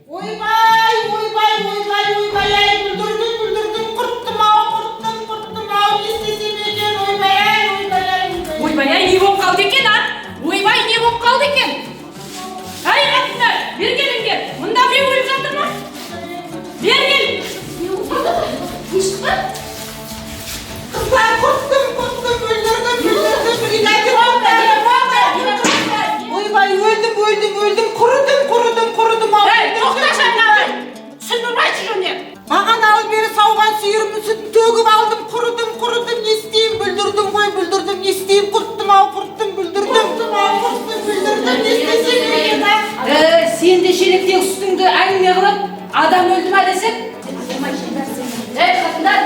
Ойбай, ойбай, ойбай, ойбай, ай, бүлдірдім, құрттым ау, не істесем екен, ойбай, ай, ойбай, ай. Ойбай, ай, не болып қалды екен, а? Ойбай, не болып қалды екен? Ай, қатындар, бер келіңдер, мұнда біреу өліп жатыр ма? Бер кел. Не болды? Не шықты? Қыздар, құрттым, бүлдірдім, ойбай, өлдім, құрыдым, ау. Ей, тоқташы айналайын. Сүндірмайшы жөнде. Маған алып бері сауған сүйірімнің сүтін төгіп алдым, құрыдым, не істеймін, бүлдірдім, не істеймін, құрттым, бүлдірдім, не істесем екен, а? Сен де шелектегі үстіңді әңгіме қылып, адам өлді ма десек? Ей, қатындар,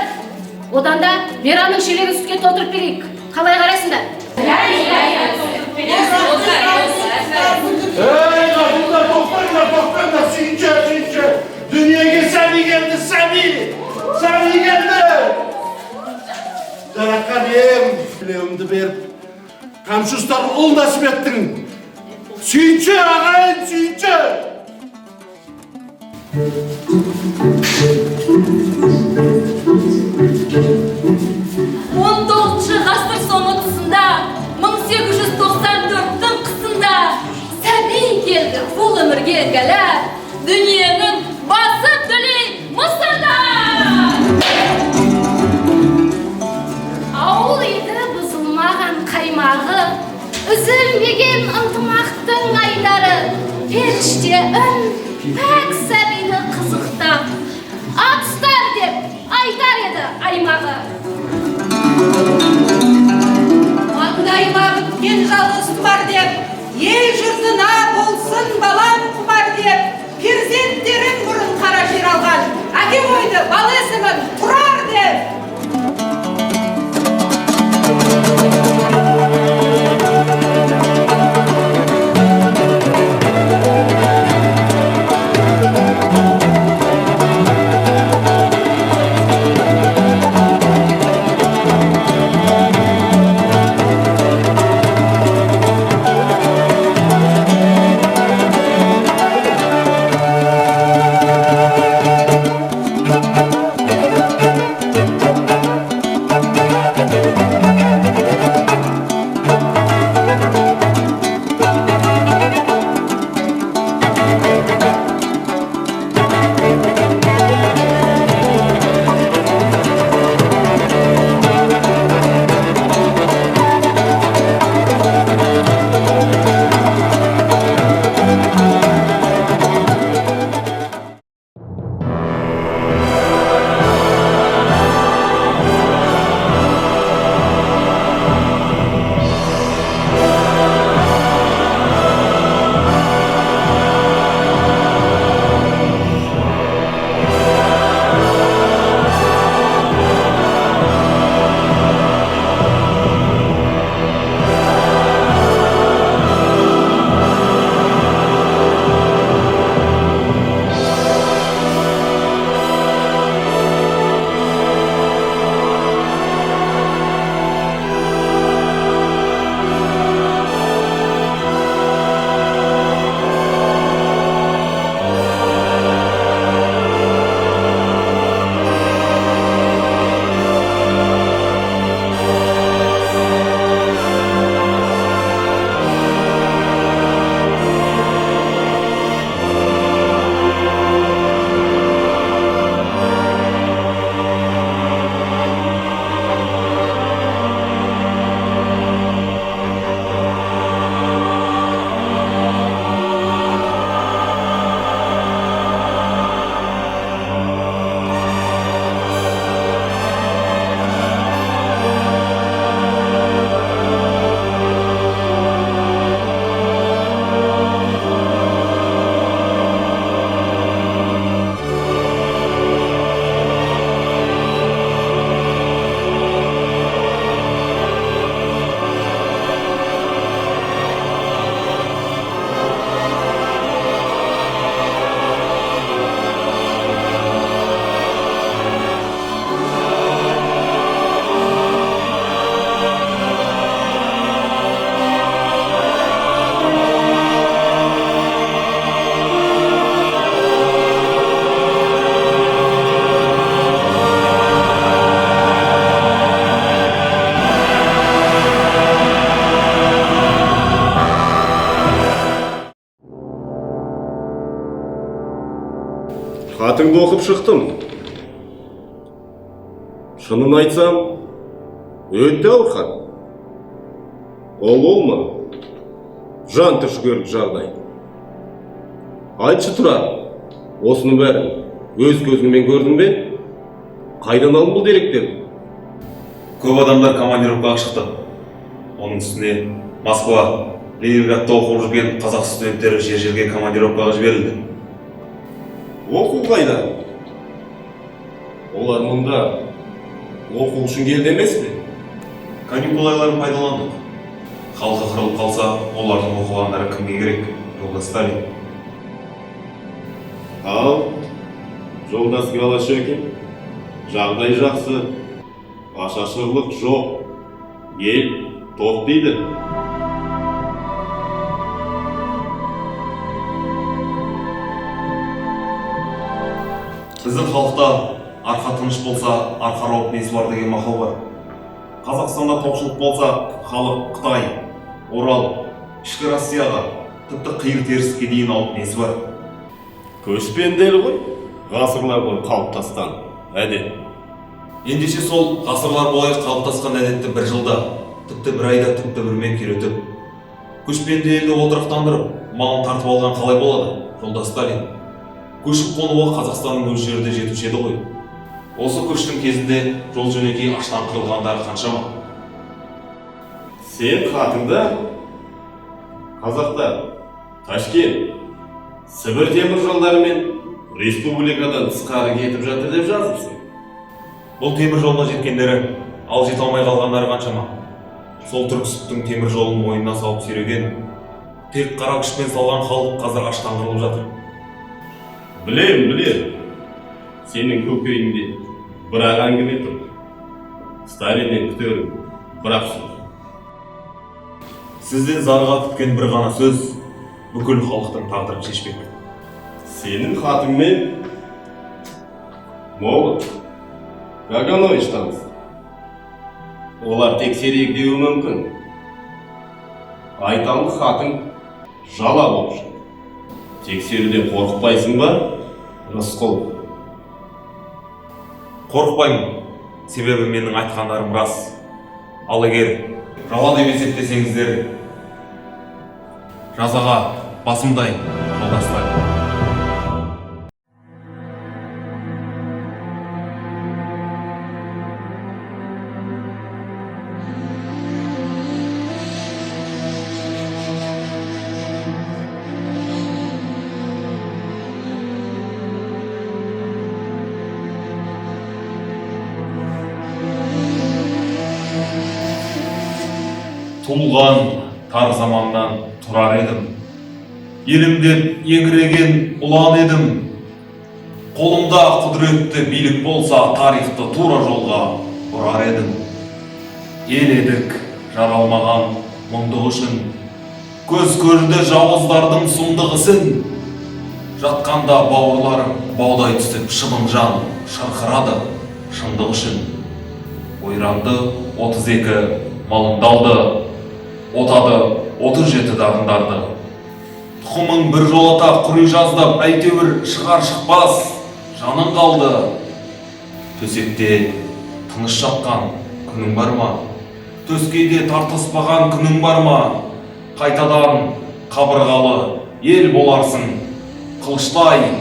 одан да Вераның шелегін сүтке толтырып берейік. Қалай қарайсыңдар? Ey kadınlar toplanlar, Sünce. Dünyaya Sami geldi, Sami geldi. Canakadım, bileğimde bir kamşuslar ol nasip ettin. Sünce ağayın, Sünce. 19 ғасыр соңы тұсында 1894-тің қысында Сәби келді бұл өмірге еңгәләп, дүниенің басы дүлей Мысырда. Ауыл еді бұзылмаған қаймағы, үзілмеген ынтымақтың айдары, періште үн пәк Сәбиді қызықтап, атыстар деп айтар еді аймағы. Маңдайыма біткен жалғыз тұмар деп, ел жұртына болсын балам құмар деп, перзенттерін бұрын қара жер алған, әке қойды бал есімін тұрар деп. Хатыңды оқып шықтым. Шынын айтсам, өте ауыр хат. Ол ма? Жан түршігерлік жағдай. Айтшы Тұрар, осының бәрін өз көзіңмен көрдің бе? Қайдан алдың бұл деректерді? Көп адамдар командировкаға шықты. Оның үстіне Москва, Ленинградта оқып жүрген қазақ студенттері жер-жерге командировкаға жіберілді. Оқу қайда? Олар мұнда оқу үшін келді емес пе? Каникул айларын пайдаландық. Халқы қырылып қалса, олардың оқығандары кімге керек? Жолдас Сталин. Ал, жолдас Голощекин, жағдай жақсы, ашашырлық жоқ, ел тоқ дейді. Біздің халықта арқа тыныш болса, арқа рауып несі бар деген мақал бар. Қазақстанда тоқшылық болса, халық Қытай, Орал, ішкі Россияға, тіпті қиыр теріске дейін алып несі бар. Көшпендел ғой, ғасырлар бойы қалыптасқан әдет. Ендеше сол ғасырлар бойы қалыптасқан әдетті бір жылда, тіпті бір айда, тіпті бір мен күйретіп, көшпенді елді отырақтандырып, малын тартып алған қалай болады, жолдас Сталин? Көшіп қонуға Қазақстанның өз жерде жетуші еді ғой. Осы көштің кезінде жол жөнекей аштан қырылғандары қаншама? Сен хатыңда қазақтар Ташкент, Сібір темір жолдары мен республикадан тысқары кетіп жатыр деп жазыпсың. Бұл темір жолына жеткендері, ал жете алмай қалғандары қаншама? Сол Түрксібтің темір жолын мойнына салып сүйреген, тек қара күшпен салған халық қазір аштан қырылып жатыр. Білем. Сенің көкейіңде бірақ әңгіме тұр. Сталиннен күтерім, бірақ сөз. Сізден зарға күткен бір ғана сөз бүкіл халықтың тағдырын шешпек. Сенің хатыңмен Молот, Каганович таныс. Олар тексерейік деуі мүмкін. Айталық хатың жала болып шықты. Тексеруден қорықпайсың ба, Рысқұл? Қорықпаймын, себебі менің айтқандарым рас. Ал егер жала деп есептесеңіздер, жазаға басымдай, жолдастар. Туылған тар заманнан тұрар едім, елімдеп еңіреген ұлан едім. Қолымда құдіретті билік болса, тарихты тура жолға бұрар едім. Ел едік жаралмаған мұңдық үшін, көз көрді жауыздардың сұмдық ісін. Жатқанда бауырларым баудай түсіп, шыбын жан шырқырады шындық үшін. Ойранды 32 малындалды, отады 37 дағындарды. Тұқымың бір жолата құри жаздап, әйтеуір шығар шықпас жаның қалды. Төсекте тыныш жатқан күнің бар ма? Төскейде тартыспаған күнің бар ма? Қайтадан қабырғалы ел боларсың, қылыштай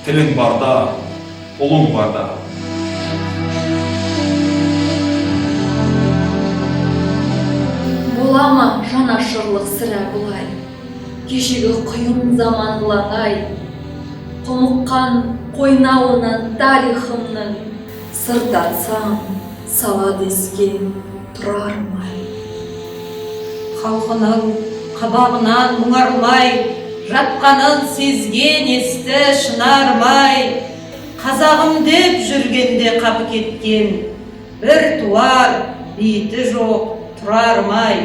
тілің барда, ұлың барда. Болама жанашырлық сірә бұлай, кешегі құйын заманлағай, құмыққан қойнауынан тарихымның, сыртатсам салады еске тұрармай. Халқының қабағынан мұңармай, жатқанын сезген есті шынармай, қазағым деп жүргенде қапы кеткен, бір туар бейті жоқ тұрармай.